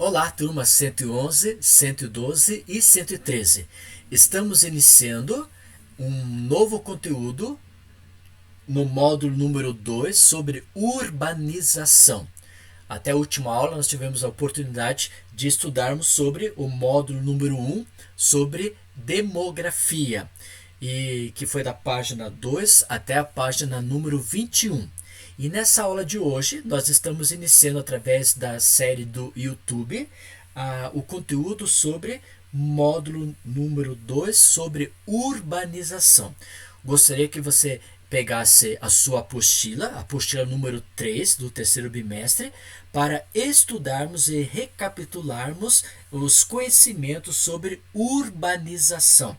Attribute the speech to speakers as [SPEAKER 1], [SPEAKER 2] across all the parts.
[SPEAKER 1] Olá, turma 111, 112 e 113. Estamos iniciando um novo conteúdo no módulo número 2 sobre urbanização. Até a última aula nós tivemos a oportunidade de estudarmos sobre o módulo número 1 sobre demografia, e que foi da página 2 até a página número 21. E nessa aula de hoje, nós estamos iniciando através da série do YouTube o conteúdo sobre módulo número 2 sobre urbanização. Gostaria que você pegasse a sua apostila, a apostila número 3 do terceiro bimestre, para estudarmos e recapitularmos os conhecimentos sobre urbanização,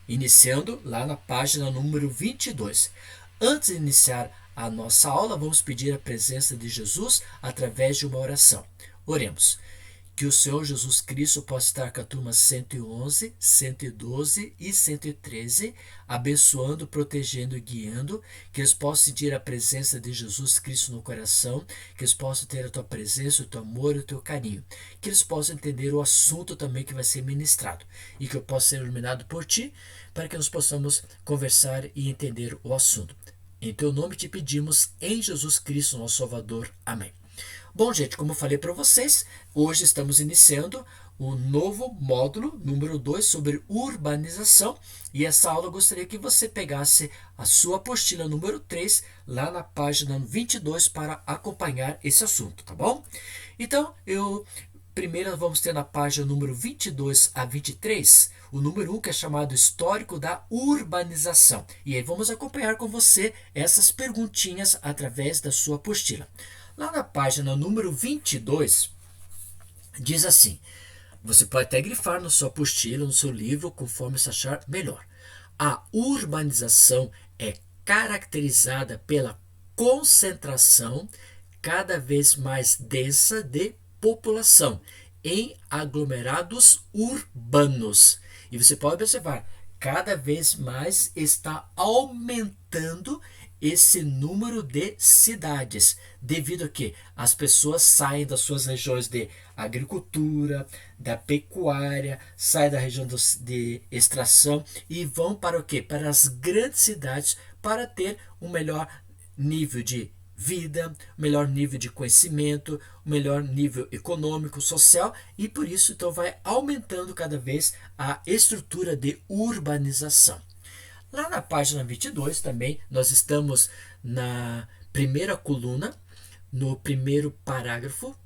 [SPEAKER 1] iniciando lá na página número 22. Antes de iniciar a nossa aula, vamos pedir a presença de Jesus através de uma oração. Oremos. Que o Senhor Jesus Cristo possa estar com a turma 111, 112 e 113, abençoando, protegendo e guiando, que eles possam sentir a presença de Jesus Cristo no coração, que eles possam ter a tua presença, o teu amor e o teu carinho, que eles possam entender o assunto também que vai ser ministrado, e que eu possa ser iluminado por ti, para que nós possamos conversar e entender o assunto. Em teu nome te pedimos, em Jesus Cristo, nosso Salvador. Amém. Bom, gente, como eu falei para vocês, hoje estamos iniciando o novo módulo número 2 sobre urbanização, e essa aula eu gostaria que você pegasse a sua apostila número 3 lá na página 22 para acompanhar esse assunto, tá bom? Então, primeiro vamos ter na página número 22 a 23, o número 1, que é chamado Histórico da Urbanização. E aí vamos acompanhar com você essas perguntinhas através da sua apostila. Lá na página número 22, diz assim, você pode até grifar na sua apostila, no seu livro, conforme você achar melhor. A urbanização é caracterizada pela concentração cada vez mais densa de população em aglomerados urbanos. E você pode observar, cada vez mais está aumentando esse número de cidades, devido a que as pessoas saem das suas regiões de agricultura, da pecuária, saem da região de extração e vão para o quê? Para as grandes cidades para ter um melhor nível de vida, melhor nível de conhecimento, melhor nível econômico, social, e por isso então vai aumentando cada vez a estrutura de urbanização. Lá na página 22 também nós estamos na primeira coluna, no primeiro parágrafo,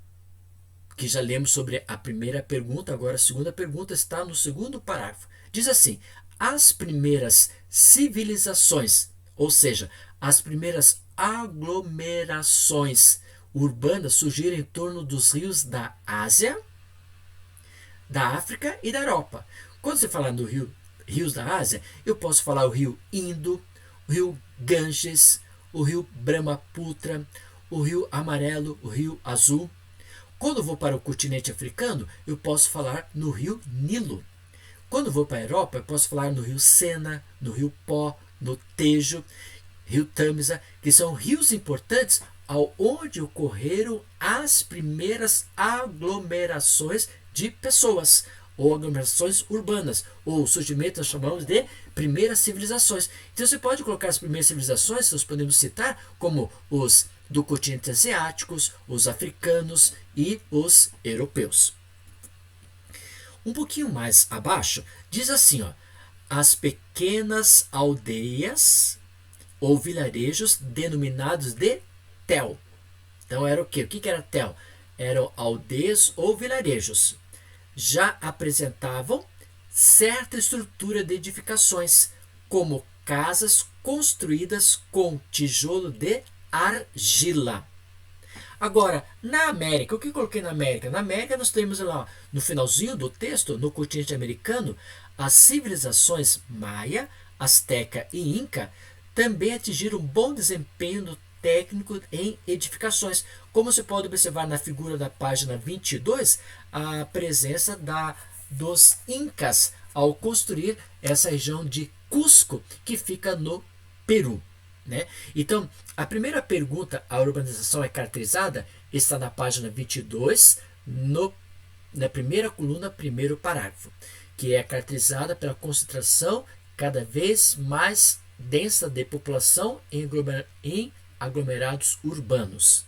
[SPEAKER 1] que já lemos sobre a primeira pergunta, agora a segunda pergunta está no segundo parágrafo. Diz assim: as primeiras civilizações, ou seja, as primeiras aglomerações urbanas surgiram em torno dos rios da Ásia, da África e da Europa. Quando você fala no rios da Ásia, eu posso falar o rio Indo, o rio Ganges, o rio Brahmaputra, o rio Amarelo, o rio Azul. Quando eu vou para o continente africano, eu posso falar no rio Nilo. Quando eu vou para a Europa, eu posso falar no rio Sena, no rio Pó, no Tejo, rio Tâmisa, que são rios importantes onde ocorreram as primeiras aglomerações de pessoas, ou aglomerações urbanas, ou o surgimento nós chamamos de primeiras civilizações. Então você pode colocar as primeiras civilizações, nós podemos citar como os do continente asiáticos, os africanos e os europeus. Um pouquinho mais abaixo, diz assim, ó, as pequenas aldeias ou vilarejos denominados de tel. Então era o quê? O que era tel? Eram aldeias ou vilarejos. Já apresentavam certa estrutura de edificações, como casas construídas com tijolo de argila. Agora, na América, o que eu coloquei na América? Na América nós temos lá, no finalzinho do texto, no continente americano, as civilizações maia, asteca e inca também atingiram um bom desempenho técnico em edificações. Como você pode observar na figura da página 22, a presença dos incas ao construir essa região de Cusco, que fica no Peru. Né? Então, a primeira pergunta, a urbanização é caracterizada, está na página 22, no na primeira coluna, primeiro parágrafo, que é caracterizada pela concentração cada vez mais densa de população em aglomerados urbanos.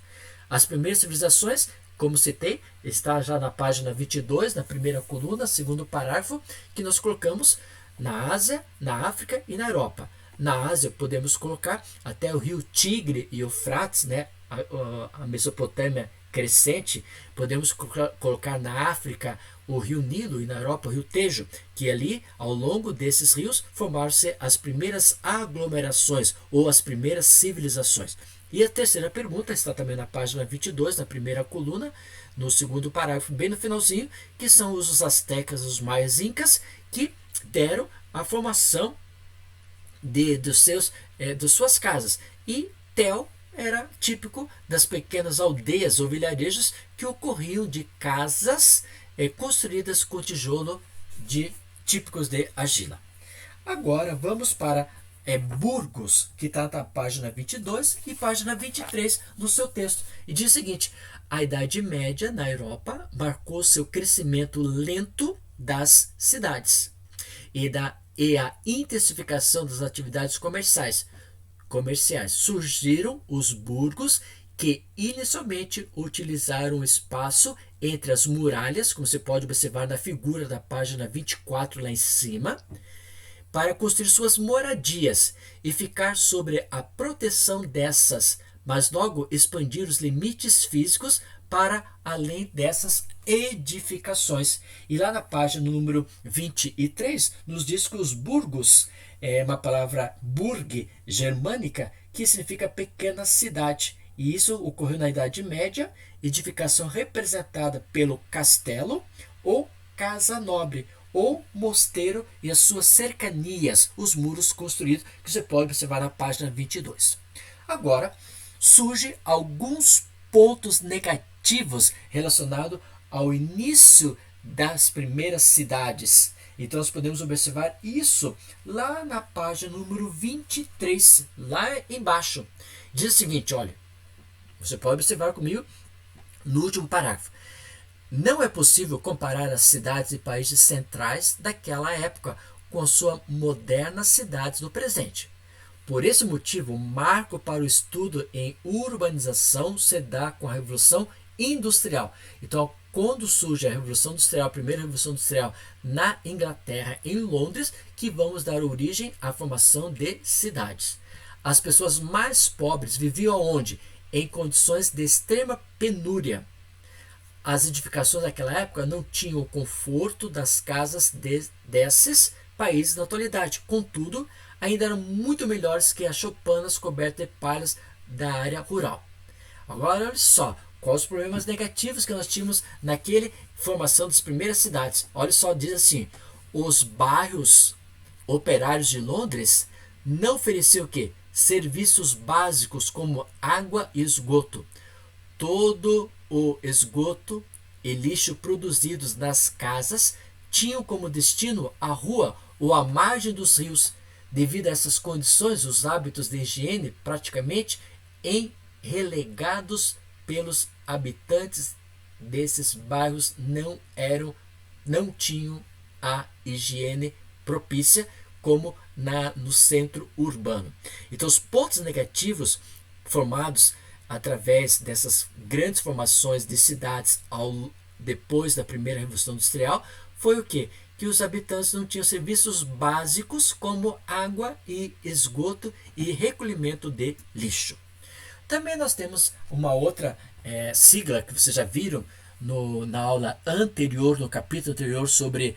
[SPEAKER 1] As primeiras civilizações, como citei, está já na página 22, na primeira coluna, segundo parágrafo, que nós colocamos na Ásia, na África e na Europa. Na Ásia podemos colocar até o rio Tigre e Eufrates, né? A Mesopotâmia crescente. Podemos colocar na África o rio Nilo e na Europa o rio Tejo, que ali, ao longo desses rios, formaram-se as primeiras aglomerações ou as primeiras civilizações. E a terceira pergunta está também na página 22, na primeira coluna, no segundo parágrafo, bem no finalzinho, que são os astecas, os maias incas, que deram a formação de suas casas. E Tel era típico das pequenas aldeias ou vilarejos que ocorriam de casas construídas com tijolo típicos de argila. Agora vamos para Burgos, que está na página 22 e página 23 do seu texto. E diz o seguinte: a Idade Média na Europa marcou seu crescimento lento das cidades e a intensificação das atividades comerciais. Surgiram os burgos, que inicialmente utilizaram o espaço entre as muralhas, como você pode observar na figura da página 24 lá em cima, para construir suas moradias e ficar sobre a proteção dessas, mas logo expandir os limites físicos para além dessas edificações. E lá na página número 23 nos diz que os burgos é uma palavra burg germânica que significa pequena cidade. E isso ocorreu na Idade Média, edificação representada pelo castelo ou casa nobre, ou mosteiro e as suas cercanias, os muros construídos, que você pode observar na página 22. Agora, surgem alguns pontos negativos relacionados ao início das primeiras cidades. Então, nós podemos observar isso lá na página número 23, lá embaixo. Diz o seguinte, olha, você pode observar comigo no último parágrafo. Não é possível comparar as cidades e países centrais daquela época com as suas modernas cidades do presente. Por esse motivo, o marco para o estudo em urbanização se dá com a Revolução Industrial. Então, quando surge a Revolução Industrial, a primeira Revolução Industrial na Inglaterra, em Londres, que vamos dar origem à formação de cidades. As pessoas mais pobres viviam onde? Em condições de extrema penúria. As edificações daquela época não tinham o conforto das casas desses países na atualidade. Contudo, ainda eram muito melhores que as choupanas cobertas de palhas da área rural. Agora, olha só, quais os problemas negativos que nós tínhamos naquele formação das primeiras cidades. Olha só, diz assim, os bairros operários de Londres não ofereciam o quê? Serviços básicos como água e esgoto. Todo o esgoto e lixo produzidos nas casas tinham como destino a rua ou a margem dos rios. Devido a essas condições, os hábitos de higiene praticamente relegados pelos habitantes desses bairros não tinham a higiene propícia como no centro urbano. Então, os pontos negativos formados através dessas grandes formações de cidades depois da primeira Revolução Industrial foi o quê? Que os habitantes não tinham serviços básicos como água e esgoto e recolhimento de lixo. Também nós temos uma outra sigla que vocês já viram na aula anterior, no capítulo anterior sobre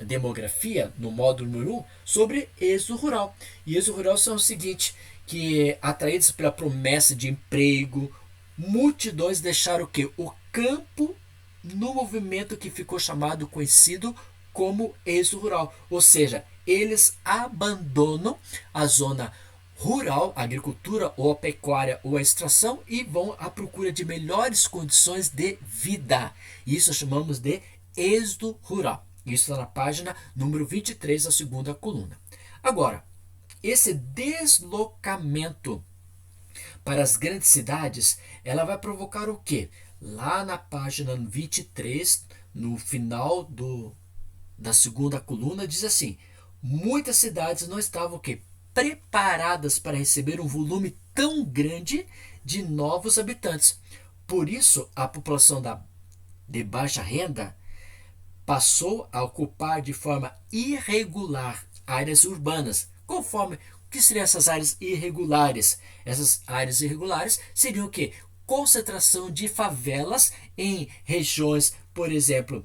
[SPEAKER 1] demografia, no módulo número 1, sobre êxodo rural. E êxodo rural são o seguinte, que atraídos pela promessa de emprego, multidões deixaram o quê? O campo no movimento que ficou conhecido como êxodo rural. Ou seja, eles abandonam a zona rural, a agricultura ou a pecuária ou a extração e vão à procura de melhores condições de vida. Isso chamamos de êxodo rural. Isso está na página número 23, a segunda coluna. Agora, esse deslocamento para as grandes cidades, ela vai provocar o quê? Lá na página 23, no final da segunda coluna, diz assim: muitas cidades não estavam o quê? Preparadas para receber um volume tão grande de novos habitantes. Por isso, a população de baixa renda passou a ocupar de forma irregular áreas urbanas. Conforme o que seriam essas áreas irregulares? Essas áreas irregulares seriam o quê? Concentração de favelas em regiões, por exemplo,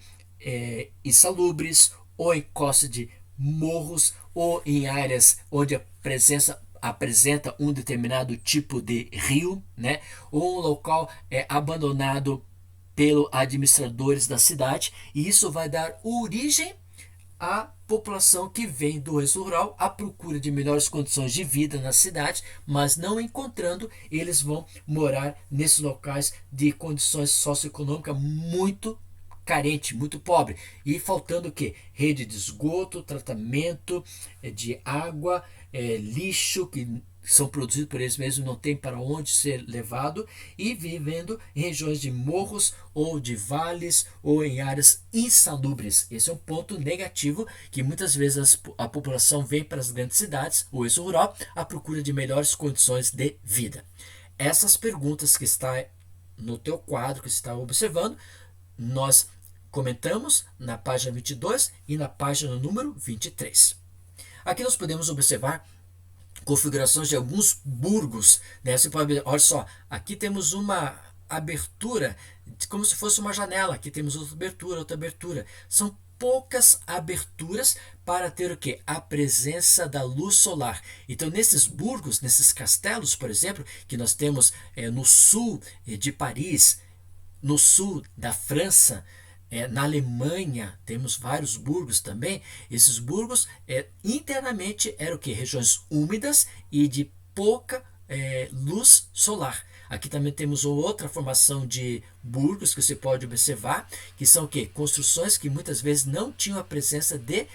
[SPEAKER 1] insalubres, ou em costa de morros, ou em áreas onde a presença apresenta um determinado tipo de rio, né? Ou um local abandonado pelos administradores da cidade, e isso vai dar origem à população que vem do êxodo rural à procura de melhores condições de vida na cidade, mas não encontrando, eles vão morar nesses locais de condições socioeconômicas muito carente, muito pobre, e faltando o que? Rede de esgoto, tratamento de água, lixo que são produzidos por eles mesmos, não tem para onde ser levado, e vivendo em regiões de morros ou de vales ou em áreas insalubres. Esse é um ponto negativo, que muitas vezes a população vem para as grandes cidades, o êxodo rural, à procura de melhores condições de vida. Essas perguntas que está no teu quadro, que você está observando, nós comentamos na página 22 e na página número 23. Aqui nós podemos observar configurações de alguns burgos, né? Você pode ver, olha só, aqui temos uma abertura, como se fosse uma janela, aqui temos outra abertura. São poucas aberturas para ter o que? A presença da luz solar. Então, nesses burgos, nesses castelos, por exemplo, que nós temos no sul de Paris, no sul da França, na Alemanha temos vários burgos também. Esses burgos internamente eram o que? Regiões úmidas e de pouca luz solar. Aqui também temos outra formação de burgos que você pode observar, que são o que? Construções que muitas vezes não tinham a presença de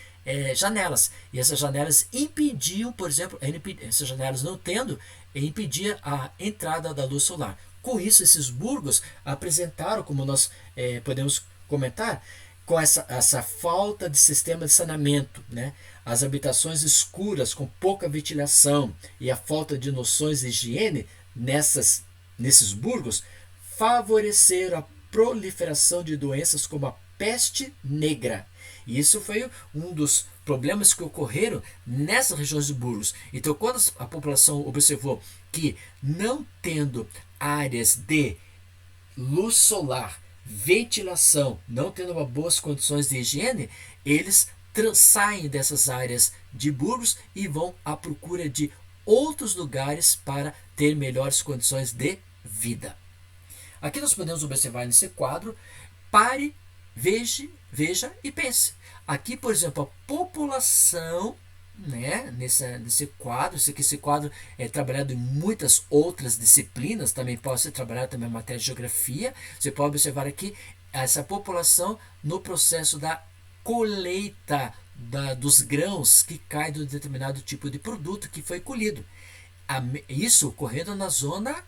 [SPEAKER 1] janelas. E essas janelas impediam, por exemplo, essas janelas não tendo, impedia a entrada da luz solar. Com isso, esses burgos apresentaram, como nós podemos comentar, com essa falta de sistema de saneamento, né? As habitações escuras com pouca ventilação e a falta de noções de higiene nesses burgos favoreceram a proliferação de doenças como a peste negra. E isso foi um dos problemas que ocorreram nessas regiões de burgos. Então, quando a população observou que, não tendo áreas de luz solar, ventilação, não tendo boas condições de higiene, eles saem dessas áreas de burgos e vão à procura de outros lugares para ter melhores condições de vida. Aqui nós podemos observar nesse quadro, pare, veja e pense. Aqui, por exemplo, a população, né, nesse quadro, esse quadro é trabalhado em muitas outras disciplinas, também pode ser trabalhado também em matéria de geografia. Você pode observar aqui essa população no processo da colheita dos grãos que cai de um determinado tipo de produto que foi colhido. Isso ocorrendo na zona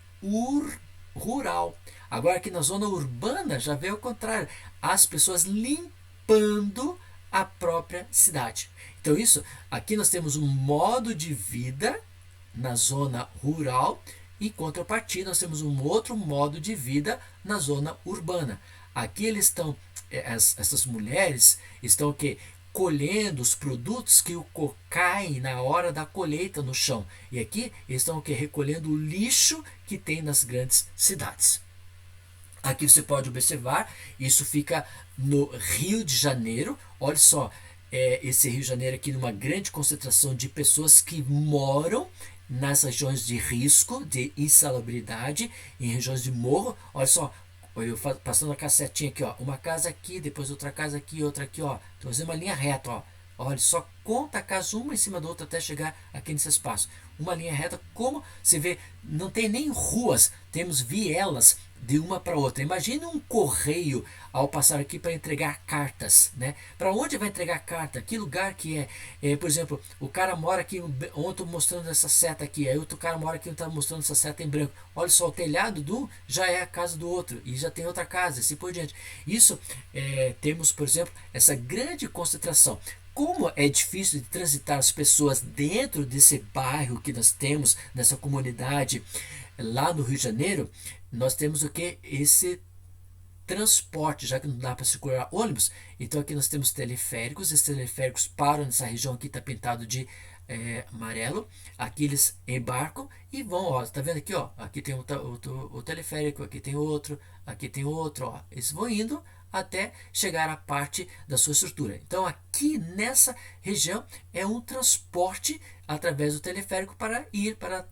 [SPEAKER 1] rural. Agora aqui na zona urbana já veio ao contrário, as pessoas limpando a própria cidade. Então isso, aqui nós temos um modo de vida na zona rural, em contrapartida nós temos um outro modo de vida na zona urbana. Aqui essas mulheres estão o quê? Colhendo os produtos que caem na hora da colheita no chão. E aqui eles estão o quê? Recolhendo o lixo que tem nas grandes cidades. Aqui você pode observar, isso fica no Rio de Janeiro. Olha só, esse Rio de Janeiro aqui numa grande concentração de pessoas que moram nas regiões de risco, de insalubridade, em regiões de morro. Olha só, eu passando a cassetinha aqui, ó, uma casa aqui, depois outra casa aqui, outra aqui, ó. Estou fazendo uma linha reta, ó. Olha, só conta a casa uma em cima da outra até chegar aqui nesse espaço. Uma linha reta, como você vê, não tem nem ruas, temos vielas, de uma para outra. Imagine um correio ao passar aqui para entregar cartas, né? Para onde vai entregar carta? Que lugar que é? Por exemplo, o cara mora aqui, ontem estou mostrando essa seta aqui, aí outro cara mora aqui e está mostrando essa seta em branco. Olha só, o telhado do já é a casa do outro e já tem outra casa, assim por diante. Isso temos, por exemplo, essa grande concentração. Como é difícil de transitar as pessoas dentro desse bairro que nós temos, nessa comunidade lá no Rio de Janeiro, nós temos o que? Esse transporte, já que não dá para circular ônibus. Então aqui nós temos teleféricos, esses teleféricos param nessa região aqui, está pintado de amarelo. Aqui eles embarcam e vão, ó, tá vendo aqui, ó, aqui tem o teleférico, aqui tem outro, ó, eles vão indo até chegar à parte da sua estrutura. Então aqui nessa região é um transporte através do teleférico para ir para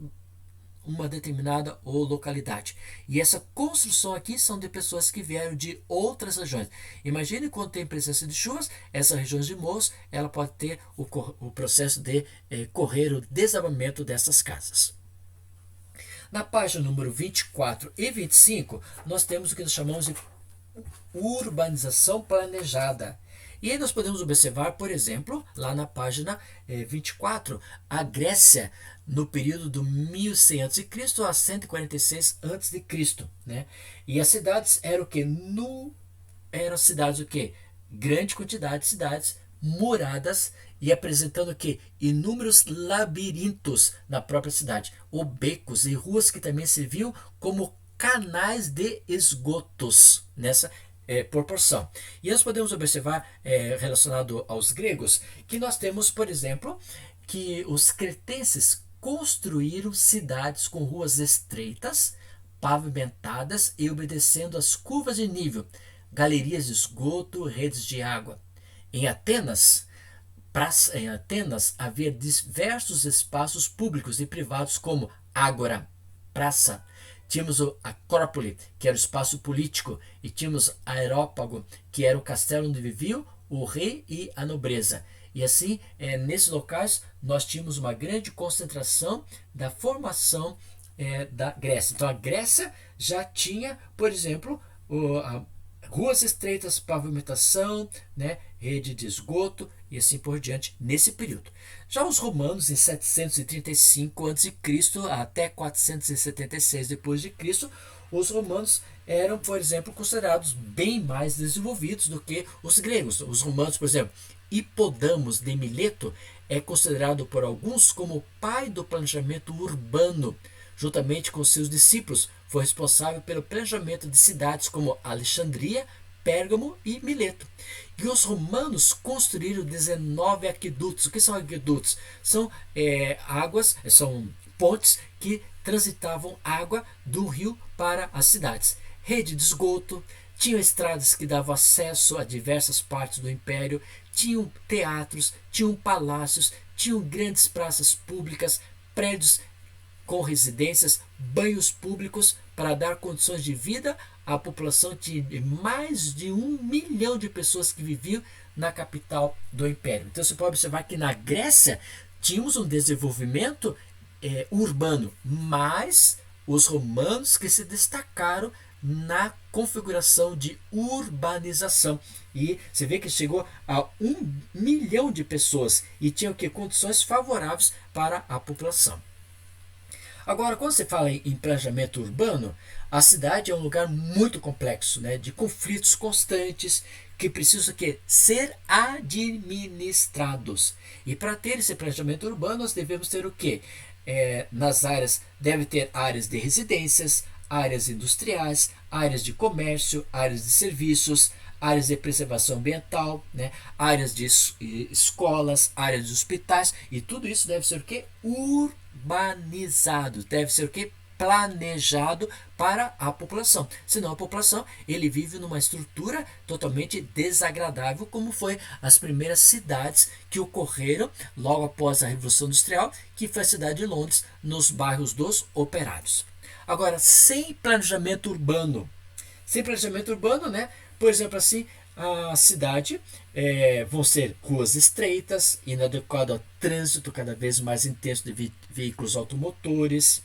[SPEAKER 1] uma determinada ou localidade. E essa construção aqui são de pessoas que vieram de outras regiões. Imagine quando tem presença de chuvas, essas regiões de morros, ela pode ter o processo de correr o desabamento dessas casas. Na página número 24 e 25, nós temos o que nós chamamos de urbanização planejada. E aí nós podemos observar, por exemplo, lá na página 24, a Grécia no período do 1100 a.C. a 146 a.C., né? E as cidades eram o quê? Eram cidades o quê? Grande quantidade de cidades muradas e apresentando o quê? Inúmeros labirintos na própria cidade, ou becos e ruas que também serviam como canais de esgotos nessa proporção. E nós podemos observar, relacionado aos gregos, que nós temos, por exemplo, que os cretenses construíram cidades com ruas estreitas, pavimentadas e obedecendo às curvas de nível, galerias de esgoto, redes de água. Em Atenas havia diversos espaços públicos e privados como ágora, praça. Tínhamos o Acrópole, que era o espaço político, e tínhamos Aerópago, que era o castelo onde viviam o rei e a nobreza. E assim, nesses locais, nós tínhamos uma grande concentração da formação da Grécia. Então, a Grécia já tinha, por exemplo, ruas estreitas, pavimentação, né, rede de esgoto e assim por diante nesse período. Já os romanos, em 735 a.C. até 476 d.C., os romanos eram, por exemplo, considerados bem mais desenvolvidos do que os gregos. Os romanos, por exemplo, Hipodamos de Mileto é considerado por alguns como o pai do planejamento urbano. Juntamente com seus discípulos, foi responsável pelo planejamento de cidades como Alexandria, Pérgamo e Mileto. E os romanos construíram 19 aquedutos. O que são aquedutos? São são pontes que transitavam água do rio para as cidades. Rede de esgoto, tinham estradas que davam acesso a diversas partes do império, tinham teatros, tinham palácios, tinham grandes praças públicas, prédios com residências, banhos públicos para dar condições de vida à população de mais de 1 milhão de pessoas que viviam na capital do império. Então você pode observar que na Grécia tínhamos um desenvolvimento urbano, mas os romanos que se destacaram na configuração de urbanização. E você vê que chegou a 1 milhão de pessoas e tinham que condições favoráveis para a população. Agora, quando você fala em planejamento urbano, a cidade é um lugar muito complexo, né, de conflitos constantes que precisam ser administrados. E para ter esse planejamento urbano, nós devemos ter o quê? Nas áreas, deve ter áreas de residências, áreas industriais, áreas de comércio, áreas de serviços, áreas de preservação ambiental, né, áreas de escolas, áreas de hospitais, e tudo isso deve ser o quê? Urbanizado, deve ser o quê? Planejado para a população. Senão a população ele vive numa estrutura totalmente desagradável, como foi as primeiras cidades que ocorreram logo após a Revolução Industrial, que foi a cidade de Londres, nos bairros dos operários. Agora, sem planejamento urbano, né? Por exemplo, assim, a cidade vão ser ruas estreitas, inadequado ao trânsito cada vez mais intenso de veículos automotores,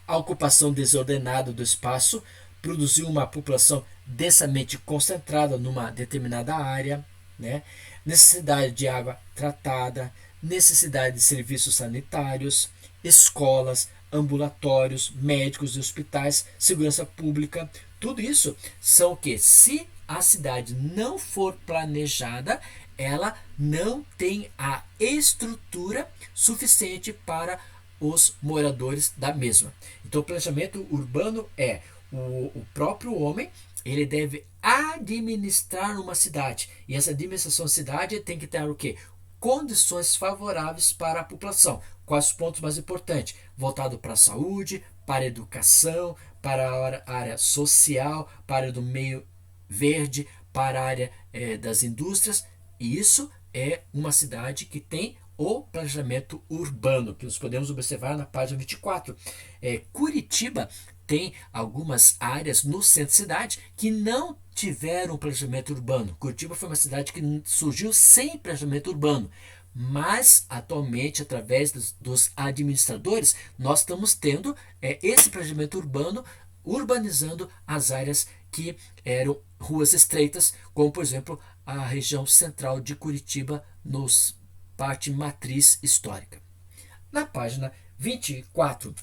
[SPEAKER 1] a ocupação desordenada do espaço produzir uma população densamente concentrada numa determinada área, né? Necessidade de água tratada, necessidade de serviços sanitários, escolas, ambulatórios, médicos e hospitais, segurança pública. Tudo isso são o que? Se a cidade não for planejada, ela não tem a estrutura suficiente para os moradores da mesma. Então, o planejamento urbano é o próprio homem, ele deve administrar uma cidade. E essa administração da cidade tem que ter o quê? Condições favoráveis para a população. Quais os pontos mais importantes? Voltado para a saúde, para a educação, para a área social, para a área do meio verde, para a área das indústrias. E isso é uma cidade que tem o planejamento urbano, que nós podemos observar na página 24. Curitiba tem algumas áreas no centro-cidade que não tiveram planejamento urbano. Curitiba foi uma cidade que surgiu sem planejamento urbano, mas atualmente, através dos administradores, nós estamos tendo esse planejamento urbano, urbanizando as áreas que eram ruas estreitas, como por exemplo a região central de Curitiba, nos parte matriz histórica. Na página 24,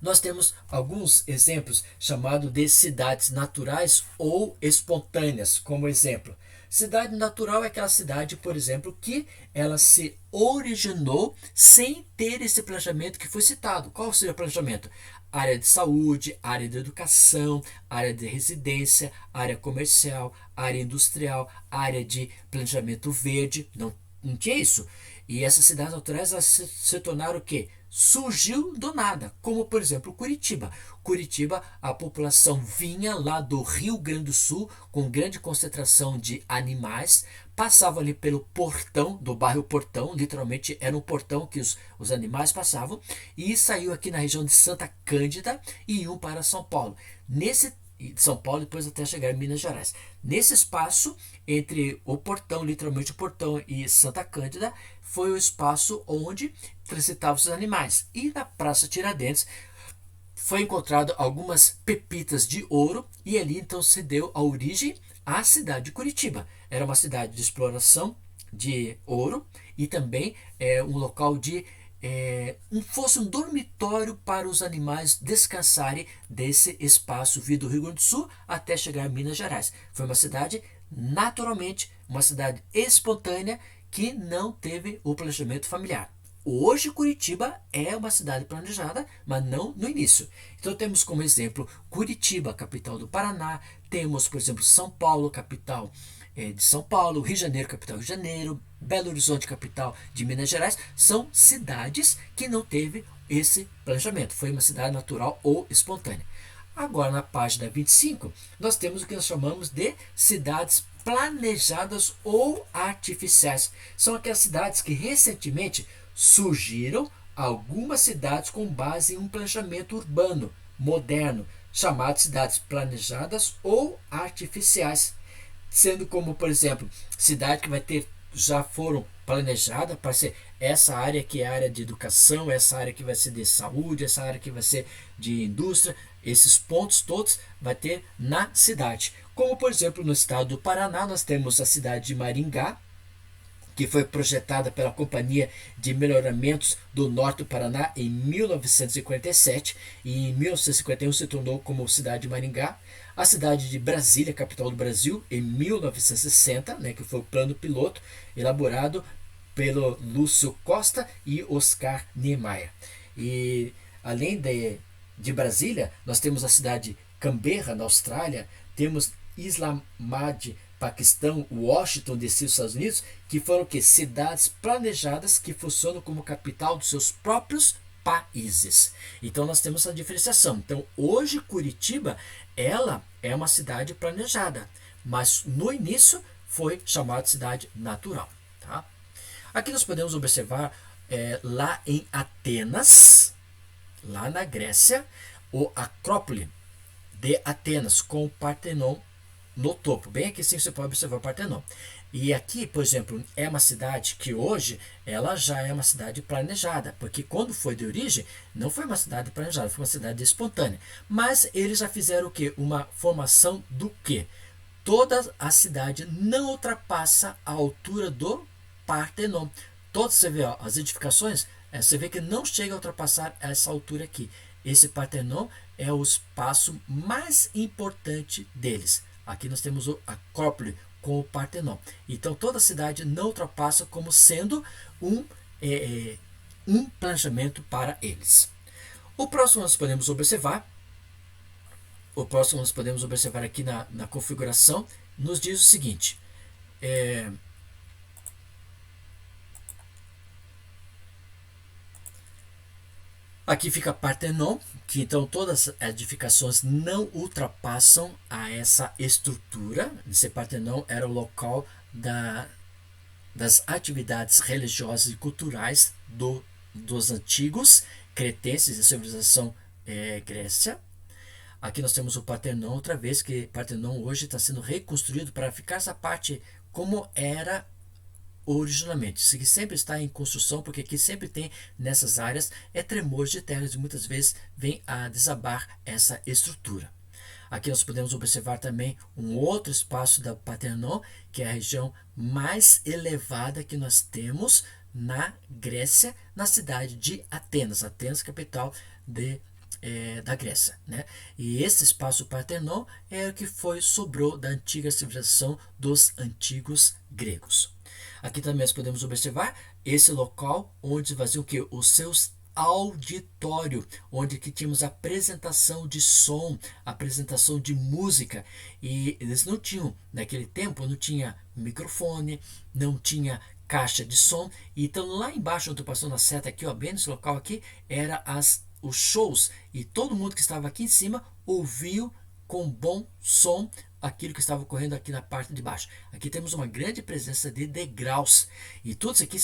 [SPEAKER 1] nós temos alguns exemplos chamados de cidades naturais ou espontâneas, como exemplo. Cidade natural é aquela cidade, por exemplo, que ela se originou sem ter esse planejamento que foi citado. Qual seria o planejamento? Área de saúde, área de educação, área de residência, área comercial, área industrial, área de planejamento verde. Não tinha isso. E essas cidades naturais elas se tornaram o quê? Surgiu do nada, como por exemplo Curitiba. Curitiba, a população vinha lá do Rio Grande do Sul com grande concentração de animais, passava ali pelo portão, do bairro Portão, literalmente era um portão que os animais passavam, e saiu aqui na região de Santa Cândida e iam para São Paulo. Nesse São Paulo, depois até chegar em Minas Gerais. Nesse espaço, entre o portão, literalmente o portão, e Santa Cândida, foi o espaço onde transitavam os animais. E na Praça Tiradentes foi encontrado algumas pepitas de ouro, e ali então se deu a origem à cidade de Curitiba. Era uma cidade de exploração de ouro e também um local de fosse um dormitório para os animais descansarem desse espaço vindo do Rio Grande do Sul até chegar a Minas Gerais. Foi uma cidade naturalmente, uma cidade espontânea que não teve o planejamento familiar. Hoje Curitiba é uma cidade planejada, mas não no início. Então temos como exemplo Curitiba, capital do Paraná, temos por exemplo São Paulo, capital de São Paulo, Rio de Janeiro, capital do Rio de Janeiro, Belo Horizonte, capital de Minas Gerais, são cidades que não teve esse planejamento, foi uma cidade natural ou espontânea. Agora na página 25, nós temos o que nós chamamos de cidades planejadas ou artificiais. São aquelas cidades que recentemente surgiram, algumas cidades com base em um planejamento urbano moderno, chamadas cidades planejadas ou artificiais, sendo como, por exemplo, cidade que vai ter, já foram planejadas para ser essa área que é a área de educação, essa área que vai ser de saúde, essa área que vai ser de indústria, esses pontos todos vai ter na cidade. Como, por exemplo, no estado do Paraná, nós temos a cidade de Maringá, que foi projetada pela Companhia de Melhoramentos do Norte do Paraná em 1947 e em 1951 se tornou como cidade de Maringá. A cidade de Brasília, capital do Brasil, em 1960, que foi o plano piloto elaborado pelo Lúcio Costa e Oscar Niemeyer. E além de Brasília, nós temos a cidade de Canberra, na Austrália, temos Islamabad, Paquistão, Washington DC, Estados Unidos, que foram cidades planejadas que funcionam como capital dos seus próprios países. Então nós temos essa diferenciação. Então hoje Curitiba, ela é uma cidade planejada, mas no início foi chamada de cidade natural. Tá? Aqui nós podemos observar lá em Atenas, lá na Grécia, o Acrópole de Atenas com o Partenon no topo, bem aqui sim você pode observar o Partenon. E aqui, por exemplo, é uma cidade que hoje ela já é uma cidade planejada, porque quando foi de origem, não foi uma cidade planejada, foi uma cidade espontânea. Mas eles já fizeram o quê? Uma formação do quê? Toda a cidade não ultrapassa a altura do Partenon. Todos, você vê, ó, as edificações, você vê que não chega a ultrapassar essa altura aqui. Esse Partenon é o espaço mais importante deles. Aqui nós temos a Acrópole com o Partenon. Então toda a cidade não ultrapassa como sendo um planejamento para eles. O próximo nós podemos observar aqui na configuração, nos diz o seguinte. Aqui fica Partenon, que então todas as edificações não ultrapassam a essa estrutura. Esse Partenon era o local das atividades religiosas e culturais dos antigos cretenses e civilização Grécia. Aqui nós temos o Partenon outra vez, que Partenon hoje está sendo reconstruído para ficar essa parte como era originalmente. Isso aqui sempre está em construção, porque aqui sempre tem nessas áreas tremores de terra e muitas vezes vem a desabar essa estrutura. Aqui nós podemos observar também um outro espaço da Partenon, que é a região mais elevada que nós temos na Grécia, na cidade de Atenas. Atenas, capital da Grécia, né? E esse espaço Partenon é o que sobrou da antiga civilização dos antigos gregos. Aqui também nós podemos observar esse local onde faziam o que? Os seus auditório, onde que tínhamos apresentação de som, apresentação de música, e eles não tinham, naquele tempo, não tinha microfone, não tinha caixa de som, então lá embaixo, onde eu estou passando a seta aqui, ó, bem nesse local aqui, era os shows, e todo mundo que estava aqui em cima ouviu com bom som aquilo que estava ocorrendo aqui na parte de baixo. Aqui temos uma grande presença de degraus, e tudo isso aqui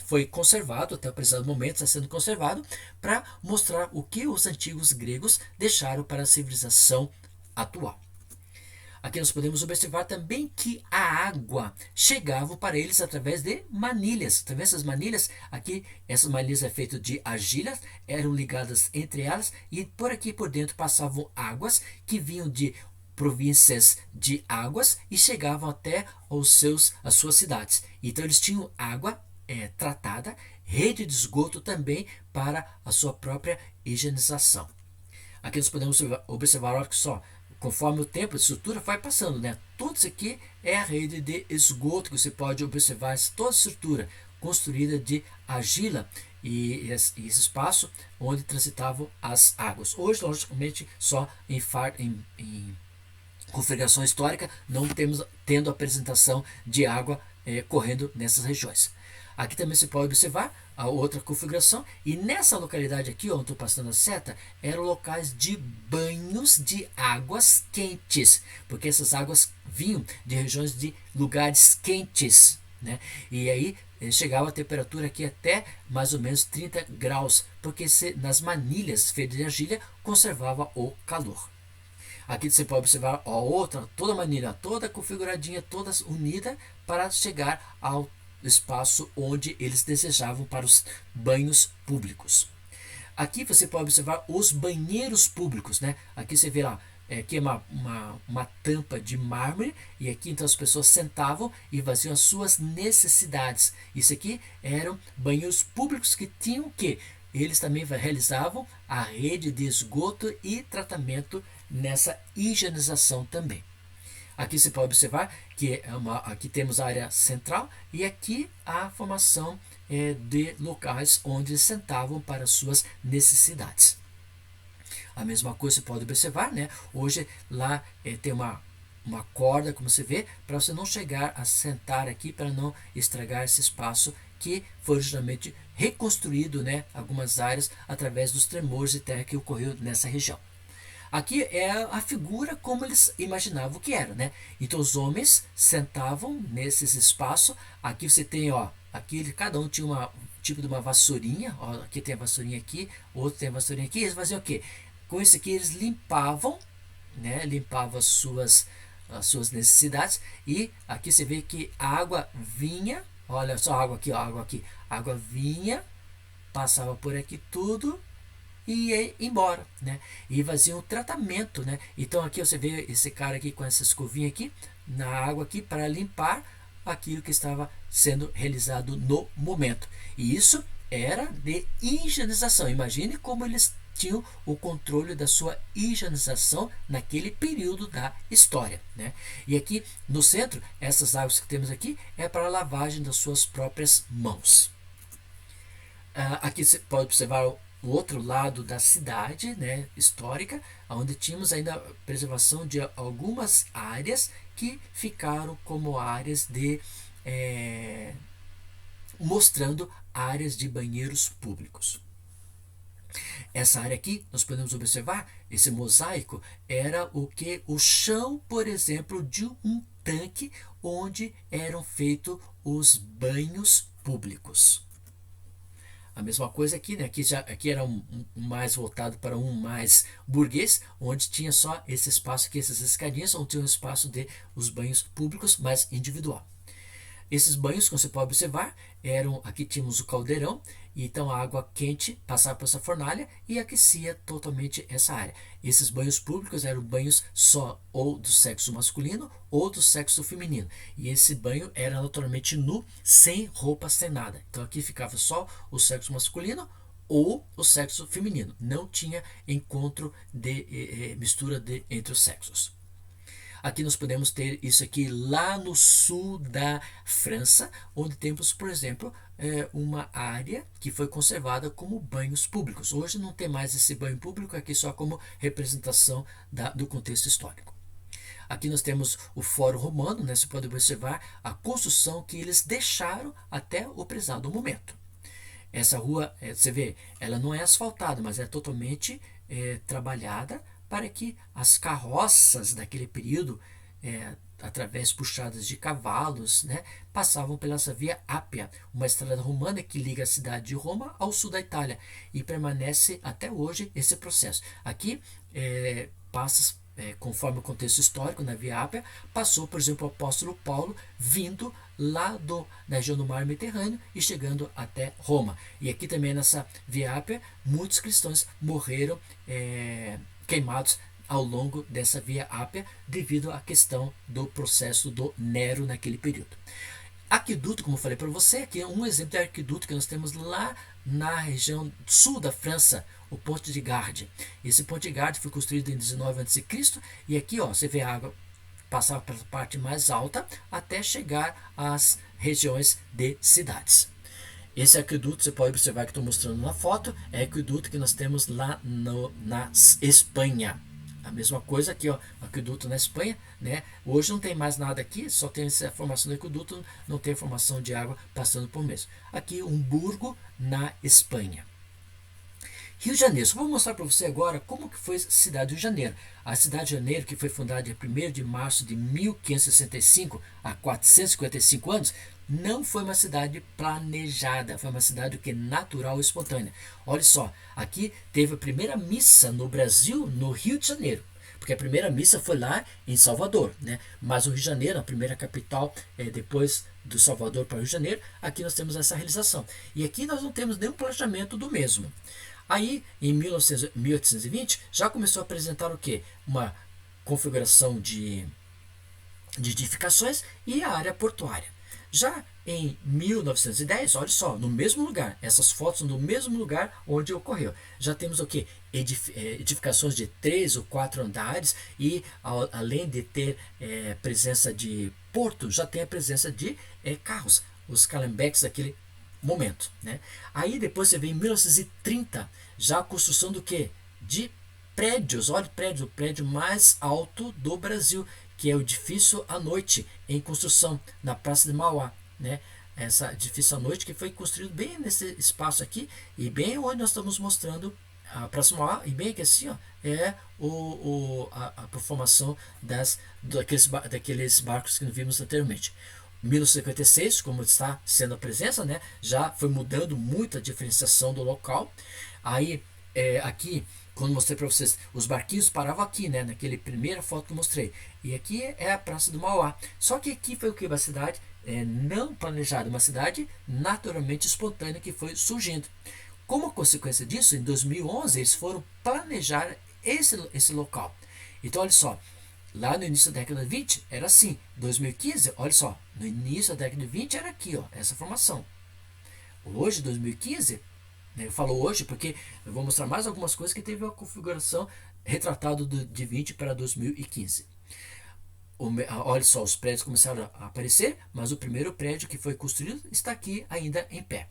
[SPEAKER 1] foi conservado até o presente momento, está sendo conservado para mostrar o que os antigos gregos deixaram para a civilização atual. Aqui nós podemos observar também que a água chegava para eles através de manilhas. Está vendo essas manilhas? Aqui, essas manilhas é feitas de argila, eram ligadas entre elas, e por aqui por dentro passavam águas que vinham de províncias de águas e chegavam até as suas cidades. Então eles tinham água tratada, rede de esgoto também para a sua própria higienização. Aqui nós podemos observar, olha só, conforme o tempo, a estrutura vai passando, né? Tudo isso aqui é a rede de esgoto que você pode observar, toda a estrutura construída de argila e esse espaço onde transitavam as águas. Hoje, logicamente, só em configuração histórica, não tendo apresentação de água correndo nessas regiões. Aqui também você pode observar a outra configuração, e nessa localidade aqui, onde estou passando a seta, eram locais de banhos de águas quentes, porque essas águas vinham de regiões de lugares quentes, né? E aí chegava a temperatura aqui até mais ou menos 30 graus, porque nas manilhas feitas de argila conservava o calor. Aqui você pode observar a outra, toda a manilha, toda configuradinha, toda unida para chegar ao espaço onde eles desejavam para os banhos públicos. Aqui você pode observar os banheiros públicos, né? Aqui você vê lá, aqui é uma tampa de mármore, e aqui então as pessoas sentavam e faziam as suas necessidades. Isso aqui eram banheiros públicos que tinham que eles também realizavam a rede de esgoto e tratamento nessa higienização também. Aqui você pode observar que aqui temos a área central, e aqui a formação de locais onde eles sentavam para suas necessidades. A mesma coisa você pode observar, né? Hoje lá tem uma corda, como você vê, para você não chegar a sentar aqui, para não estragar esse espaço que foi originalmente reconstruído, né? Algumas áreas através dos tremores de terra que ocorreu nessa região. Aqui é a figura como eles imaginavam que era, né? Então os homens sentavam nesses espaços. Aqui você tem, ó, aqui cada um tinha tipo de uma vassourinha, ó, aqui tem a vassourinha aqui, outro tem a vassourinha aqui. Eles faziam o quê? Com isso aqui eles limpavam, né? Limpavam as as suas necessidades. E aqui você vê que a água vinha, olha só a água aqui, ó, a água aqui, a água vinha, passava por aqui tudo e ia embora, né? E fazia um tratamento, né? Então aqui você vê esse cara aqui com essa escovinha aqui na água aqui para limpar aquilo que estava sendo realizado no momento. E isso era de higienização. Imagine como eles tinham o controle da sua higienização naquele período da história, né? E aqui no centro, essas águas que temos aqui é para a lavagem das suas próprias mãos. Aqui você pode observar o outro lado da cidade, né, histórica, onde tínhamos ainda a preservação de algumas áreas que ficaram como áreas de mostrando áreas de banheiros públicos. Essa área aqui, nós podemos observar, esse mosaico era o que? O chão, por exemplo, de um tanque onde eram feitos os banhos públicos. A mesma coisa aqui, né? Aqui era um mais voltado para um mais burguês, onde tinha só esse espaço aqui, essas escadinhas, onde tinha um espaço de os banhos públicos mais individual. Esses banhos, como você pode observar, aqui tínhamos o caldeirão, e então a água quente passava por essa fornalha e aquecia totalmente essa área. Esses banhos públicos eram banhos só ou do sexo masculino ou do sexo feminino. E esse banho era naturalmente nu, sem roupa, sem nada. Então aqui ficava só o sexo masculino ou o sexo feminino. Não tinha encontro de mistura entre os sexos. Aqui nós podemos ter isso aqui lá no sul da França, onde temos, por exemplo, uma área que foi conservada como banhos públicos. Hoje não tem mais esse banho público, aqui só como representação do contexto histórico. Aqui nós temos o Fórum Romano, né? Você pode observar a construção que eles deixaram até o prezado momento. Essa rua, você vê, ela não é asfaltada, mas é totalmente trabalhada para que as carroças daquele período, através puxadas de cavalos, né, passavam pela essa via Ápia, uma estrada romana que liga a cidade de Roma ao sul da Itália, e permanece até hoje esse processo. Aqui passa, conforme o contexto histórico, na via Ápia, passou, por exemplo, o apóstolo Paulo vindo lá na região do mar Mediterrâneo e chegando até Roma. E aqui também nessa via Ápia, muitos cristãos morreram queimados ao longo dessa via Ápia devido à questão do processo do Nero naquele período. Aqueduto, como eu falei para você, aqui é um exemplo de aqueduto que nós temos lá na região sul da França, o Ponte de Garde. Esse Ponte de Garde foi construído em 19 a.C. e aqui você vê a água passar pela parte mais alta até chegar às regiões de cidades. Esse aqueduto, você pode observar que estou mostrando na foto, é o aqueduto que nós temos lá na Espanha. A mesma coisa aqui, ó, aqueduto na Espanha, né? Hoje não tem mais nada aqui, só tem essa formação do aqueduto, não tem formação de água passando por mesmo. Aqui, um burgo na Espanha. Rio de Janeiro, só vou mostrar para você agora como que foi a cidade do Rio de Janeiro. A cidade de Janeiro, que foi fundada em 1º de março de 1565, há 455 anos, não foi uma cidade planejada, foi uma cidade que é natural e espontânea. Olha só, aqui teve a primeira missa no Brasil, no Rio de Janeiro, porque a primeira missa foi lá em Salvador, né? Mas o Rio de Janeiro, a primeira capital, depois do Salvador para o Rio de Janeiro, aqui nós temos essa realização. E aqui nós não temos nenhum planejamento do mesmo. Aí, em 1820, já começou a apresentar o quê? Uma configuração de edificações e a área portuária. Já em 1910, olha só, no mesmo lugar, essas fotos no mesmo lugar onde ocorreu. Já temos o que? Edificações de 3 ou 4 andares e, além de ter presença de porto, já tem a presença de carros, os calembeques daquele momento, né? Aí depois você vê em 1930, já a construção do que? De prédios, olha o prédio mais alto do Brasil, que é o edifício à noite, em construção na Praça de Mauá, né? Essa edifício à noite que foi construído bem nesse espaço aqui, e bem onde nós estamos mostrando a Praça de Mauá, e bem aqui assim, ó, é a formação daqueles barcos que nós vimos anteriormente. 1956, como está sendo a presença, né? Já foi mudando muito a diferenciação do local. Aí, aqui Quando mostrei para vocês, os barquinhos paravam aqui, né? Naquele primeira foto que eu mostrei. E aqui é a Praça do Mauá. Só que aqui foi o que? Uma cidade não planejada, uma cidade naturalmente espontânea que foi surgindo. Como consequência disso, em 2011 eles foram planejar esse local. Então, olha só, lá no início da década de 20 era assim. 2015, olha só, no início da década de 20 era aqui, ó, essa formação. Hoje, 2015, eu falo hoje porque eu vou mostrar mais algumas coisas que teve uma configuração retratado de 20 para 2015. Olha só, os prédios começaram a aparecer, mas o primeiro prédio que foi construído está aqui ainda em pé.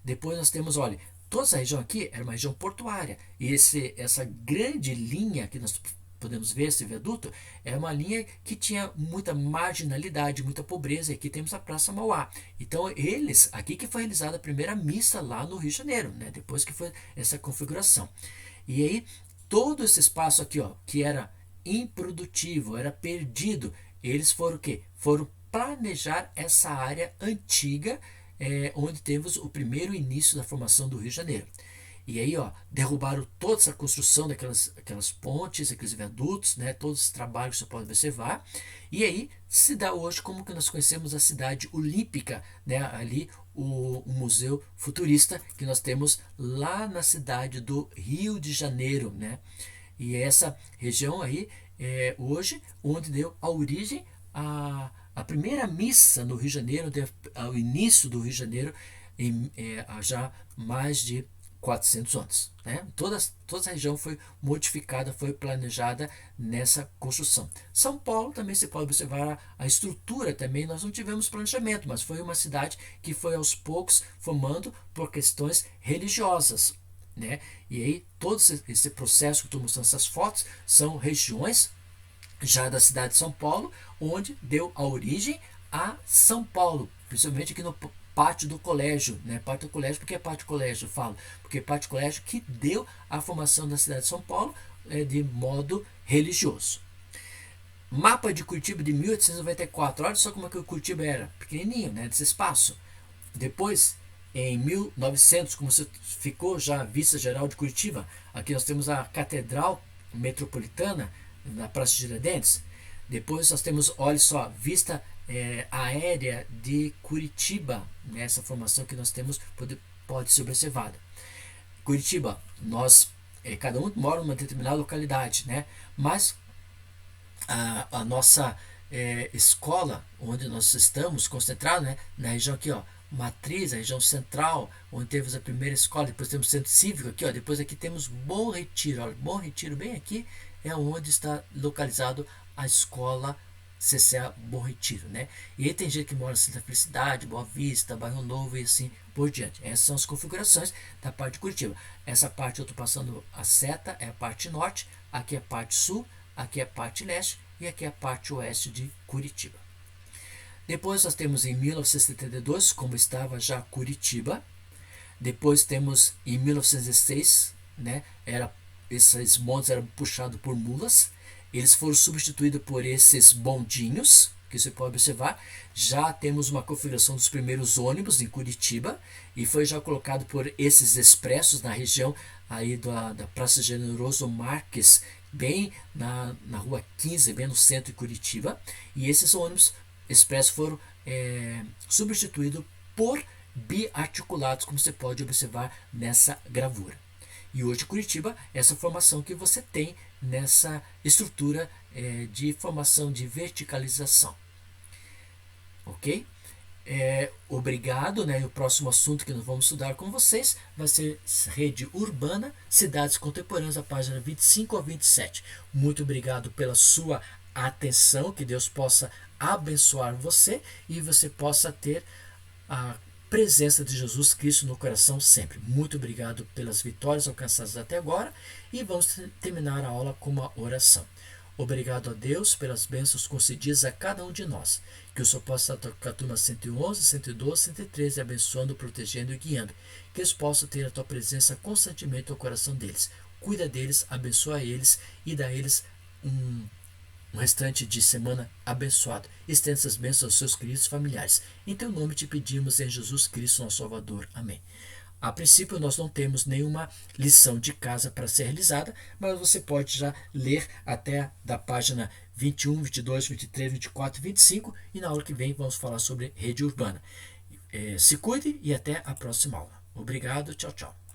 [SPEAKER 1] Depois nós temos, olha, toda essa região aqui era uma região portuária. E essa grande linha que nós podemos ver, esse viaduto, é uma linha que tinha muita marginalidade, muita pobreza. E aqui temos a Praça Mauá. Então, aqui que foi realizada a primeira missa lá no Rio de Janeiro, né? Depois que foi essa configuração. E aí, todo esse espaço aqui, ó, que era improdutivo, era perdido, eles foram o quê? Foram planejar essa área antiga, onde temos o primeiro início da formação do Rio de Janeiro. E aí, ó, derrubaram toda essa construção aquelas pontes, aqueles viadutos, né, todos os trabalhos que você pode observar. E aí se dá hoje como que nós conhecemos a cidade olímpica, né, ali o Museu Futurista que nós temos lá na cidade do Rio de Janeiro, né? E essa região aí hoje onde deu a origem a primeira missa no Rio de Janeiro, ao início do Rio de Janeiro, há já mais de 400 anos. Né? Toda essa região foi modificada, foi planejada nessa construção. São Paulo também se pode observar a estrutura também, nós não tivemos planejamento, mas foi uma cidade que foi aos poucos formando por questões religiosas. Né? E aí todo esse processo que eu estou mostrando essas fotos são regiões já da cidade de São Paulo, onde deu a origem a São Paulo, principalmente aqui no pátio do colégio, né? Pátio do colégio, por que pátio do colégio? Eu falo, porque pátio do colégio que deu a formação da cidade de São Paulo de modo religioso. Mapa de Curitiba de 1894, olha só como é que o Curitiba era, pequenininho, né? Desse espaço. Depois, em 1900, como ficou já a Vista Geral de Curitiba, aqui nós temos a Catedral Metropolitana, na Praça de Tiradentes. Depois nós temos, olha só, vista aérea de Curitiba, nessa formação que nós temos pode ser observada. Curitiba, nós cada um mora em uma determinada localidade, né? Mas a nossa escola, onde nós estamos concentrados, né? Na região aqui, ó, matriz, a região central, onde temos a primeira escola, depois temos o centro cívico aqui, ó, depois aqui temos Bom Retiro, olha, Bom Retiro bem aqui é onde está localizado a escola CCA Bom Retiro, né? E aí tem gente que mora em Santa Felicidade, Boa Vista, Bairro Novo e assim por diante. Essas são as configurações da parte de Curitiba. Essa parte eu estou passando a seta, é a parte norte, aqui é a parte sul, aqui é a parte leste e aqui é a parte oeste de Curitiba. Depois nós temos em 1972, como estava já Curitiba. Depois temos em 1906, né? Esses montes eram puxados por mulas. Eles foram substituídos por esses bondinhos, que você pode observar. Já temos uma configuração dos primeiros ônibus em Curitiba. E foi já colocado por esses expressos na região aí da Praça Generoso Marques, bem na rua 15, bem no centro de Curitiba. E esses ônibus expressos foram substituídos por biarticulados, como você pode observar nessa gravura. E hoje Curitiba é essa formação que você tem nessa estrutura de formação de verticalização. Ok? Obrigado, né? O próximo assunto que nós vamos estudar com vocês vai ser rede urbana, cidades contemporâneas, a página 25 a 27. Muito obrigado pela sua atenção, que Deus possa abençoar você e você possa ter a presença de Jesus Cristo no coração sempre. Muito obrigado pelas vitórias alcançadas até agora e vamos terminar a aula com uma oração. Obrigado a Deus pelas bênçãos concedidas a cada um de nós. Que o Senhor possa estar com a turma 111, 112, 113, abençoando, protegendo e guiando. Que eles possam ter a tua presença constantemente no coração deles. Cuida deles, abençoa eles e dá a eles um restante de semana abençoado. Estenda essas bênçãos aos seus queridos familiares. Em teu nome te pedimos, em Jesus Cristo, nosso Salvador. Amém. A princípio, nós não temos nenhuma lição de casa para ser realizada, mas você pode já ler até da página 21, 22, 23, 24 e 25, e na aula que vem vamos falar sobre rede urbana. Se cuide e até a próxima aula. Obrigado, tchau, tchau.